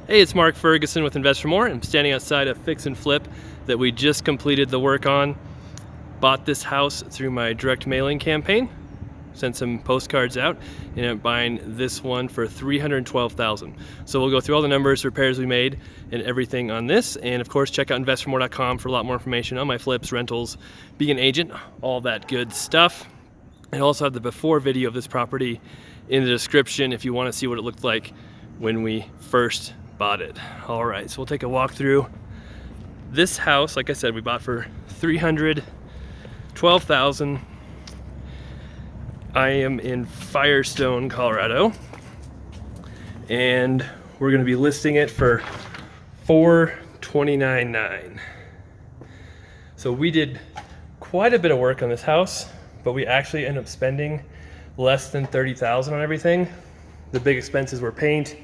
Hey, it's Mark Ferguson with Invest for More. I'm standing outside a fix and flip that we just completed the work on. Bought this house through my direct mailing campaign. Sent some postcards out, and I'm buying this one for $312,000. So we'll go through all the numbers, repairs we made, and everything on this. And of course, check out investformore.com for a lot more information on my flips, rentals, being an agent, all that good stuff. And also have the before video of this property in the description if you want to see what it looked like when we first bought it. All right, so we'll take a walk through this house. Like I said, we bought for $312,000. I am in Firestone, Colorado, and we're going to be listing it for $429,900. So we did quite a bit of work on this house, but we actually ended up spending less than $30,000 on everything. The big expenses were paint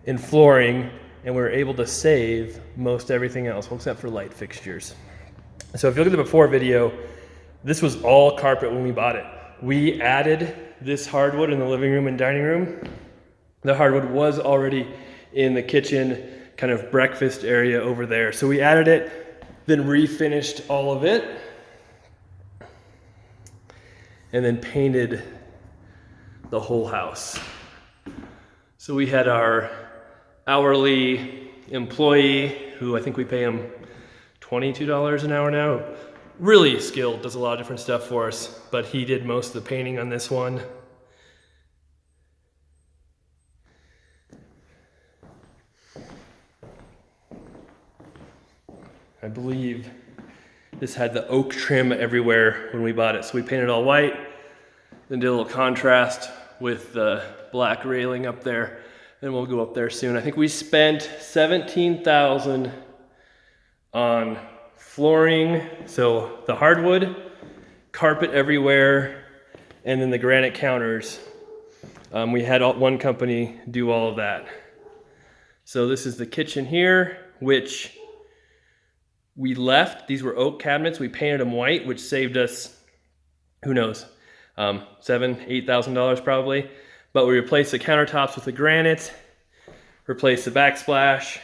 and flooring, and we were able to save most everything else, well, except for light fixtures. So if you look at the before video, this was all carpet when we bought it. We added this hardwood in the living room and dining room. The hardwood was already in the kitchen, kind of breakfast area over there. So we added it, then refinished all of it, and then painted the whole house. So we had our hourly employee, who I think we pay him $22 an hour now. Really skilled, does a lot of different stuff for us, but he did most of the painting on this one. I believe this had the oak trim everywhere when we bought it, so we painted all white, then did a little contrast with the black railing up there. Then we'll go up there soon. I think we spent $17,000 on flooring, so the hardwood, carpet everywhere, and then the granite counters. We had one company do all of that. So this is the kitchen here, which we left. These were oak cabinets. We painted them white, which saved us, who knows, $7,000, $8,000 probably. But we replaced the countertops with the granite, replaced the backsplash,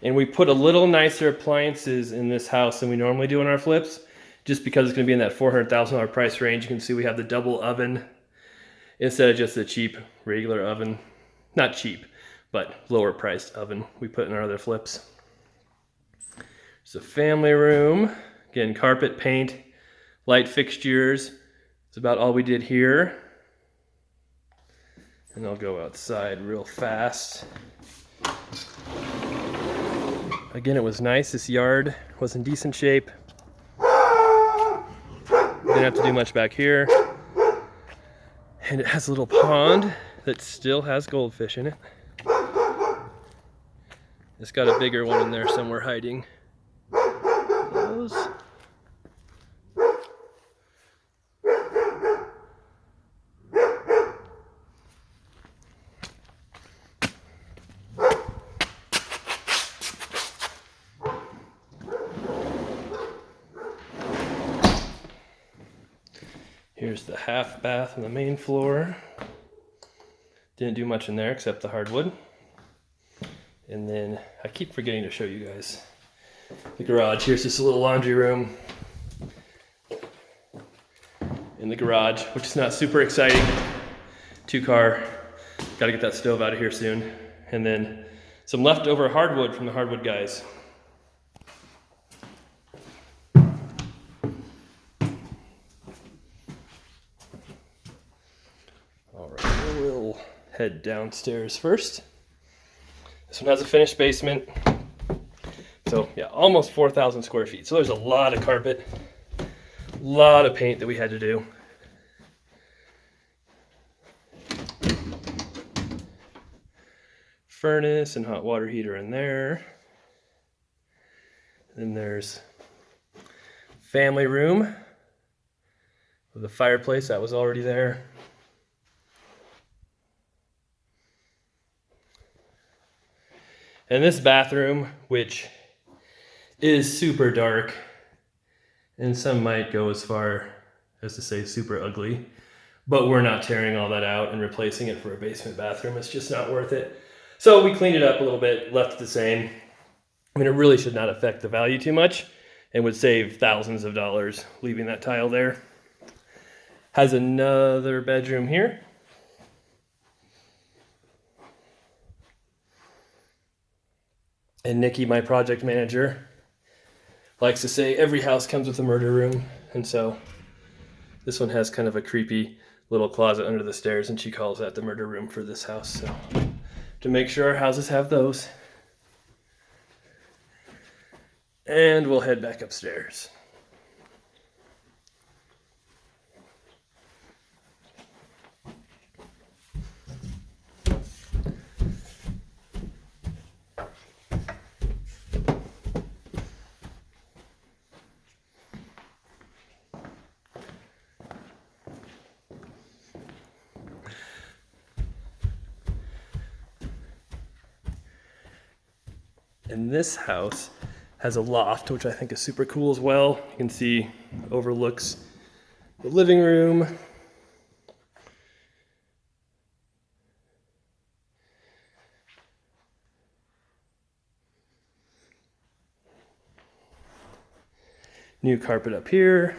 and we put a little nicer appliances in this house than we normally do in our flips, just because it's going to be in that $400,000 price range. You can see we have the double oven instead of just the cheap regular oven. Not cheap, but lower priced oven we put in our other flips. It's a family room. Again, carpet, paint, light fixtures. It's about all we did here. And I'll go outside real fast. Again, it was nice. This yard was in decent shape. Didn't have to do much back here. And it has a little pond that still has goldfish in it. It's got a bigger one in there somewhere hiding. Those. Here's the half bath on the main floor. Didn't do much in there except the hardwood. And then I keep forgetting to show you guys the garage. Here's just a little laundry room in the garage, which is not super exciting. 2-car, gotta get that stove out of here soon. And then some leftover hardwood from the hardwood guys. We'll head downstairs first. This one has a finished basement. So yeah, almost 4,000 square feet. So there's a lot of carpet, a lot of paint that we had to do. Furnace and hot water heater in there. Then there's family room with a fireplace that was already there. And this bathroom, which is super dark, and some might go as far as to say super ugly, but we're not tearing all that out and replacing it for a basement bathroom. It's just not worth it. So we cleaned it up a little bit, left it the same. I mean, it really should not affect the value too much and would save thousands of dollars leaving that tile there. Has another bedroom here. And Nikki, my project manager, likes to say every house comes with a murder room. And so this one has kind of a creepy little closet under the stairs, and she calls that the murder room for this house. So to make sure our houses have those. And we'll head back upstairs. And this house has a loft, which I think is super cool as well. You can see overlooks the living room. New carpet up here.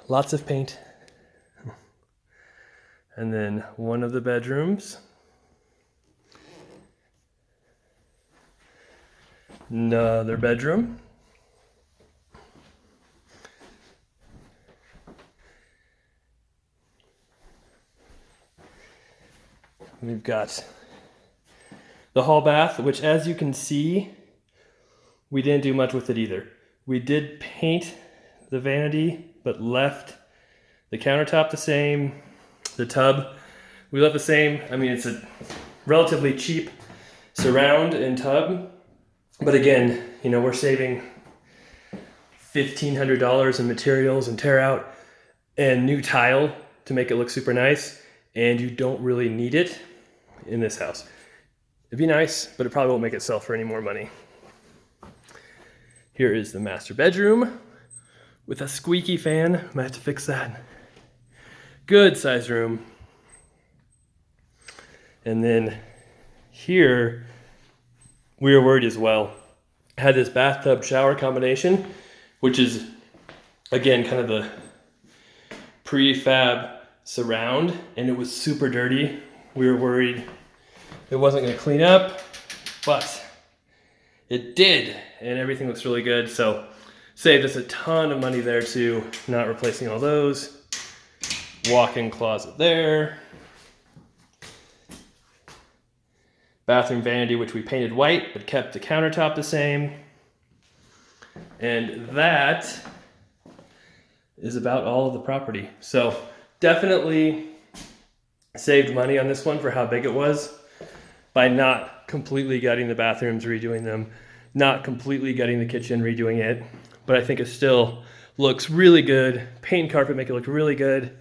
Lots of paint. And then one of the bedrooms. Another bedroom. We've got the hall bath, which, as you can see, we didn't do much with it either. We did paint the vanity, but left the countertop the same, the tub we left the same. I mean, it's a relatively cheap surround and tub. But again, you know, we're saving $1,500 in materials and tear out and new tile to make it look super nice. And you don't really need it in this house. It'd be nice, but it probably won't make it sell for any more money. Here is the master bedroom with a squeaky fan. I might have to fix that. Good size room. And then here, we were worried as well. I had this bathtub shower combination, which is, again, kind of the prefab surround, and it was super dirty. We were worried it wasn't going to clean up, but it did, and everything looks really good. So saved us a ton of money there too, not replacing all those. Walk-in closet there. Bathroom vanity, which we painted white, but kept the countertop the same. And that is about all of the property. So definitely saved money on this one for how big it was by not completely gutting the bathrooms, redoing them, not completely gutting the kitchen, redoing it. But I think it still looks really good. Paint and carpet make it look really good.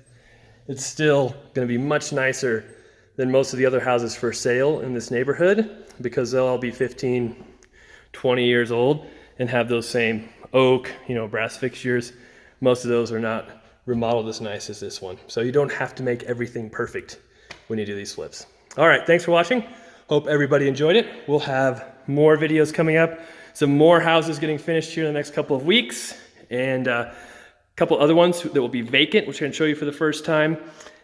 It's still gonna be much nicer than most of the other houses for sale in this neighborhood, because they'll all be 15, 20 years old and have those same oak, you know, brass fixtures. Most of those are not remodeled as nice as this one. So you don't have to make everything perfect when you do these flips. All right, thanks for watching. Hope everybody enjoyed it. We'll have more videos coming up, some more houses getting finished here in the next couple of weeks, and a couple other ones that will be vacant, which I'm gonna show you for the first time.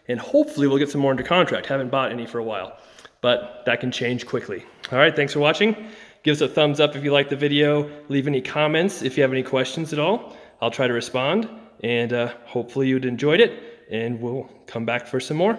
And hopefully we'll get some more under contract. Haven't bought any for a while, but that can change quickly. All right, thanks for watching. Give us a thumbs up if you liked the video. Leave any comments if you have any questions at all. I'll try to respond, and hopefully you'd enjoyed it, and we'll come back for some more.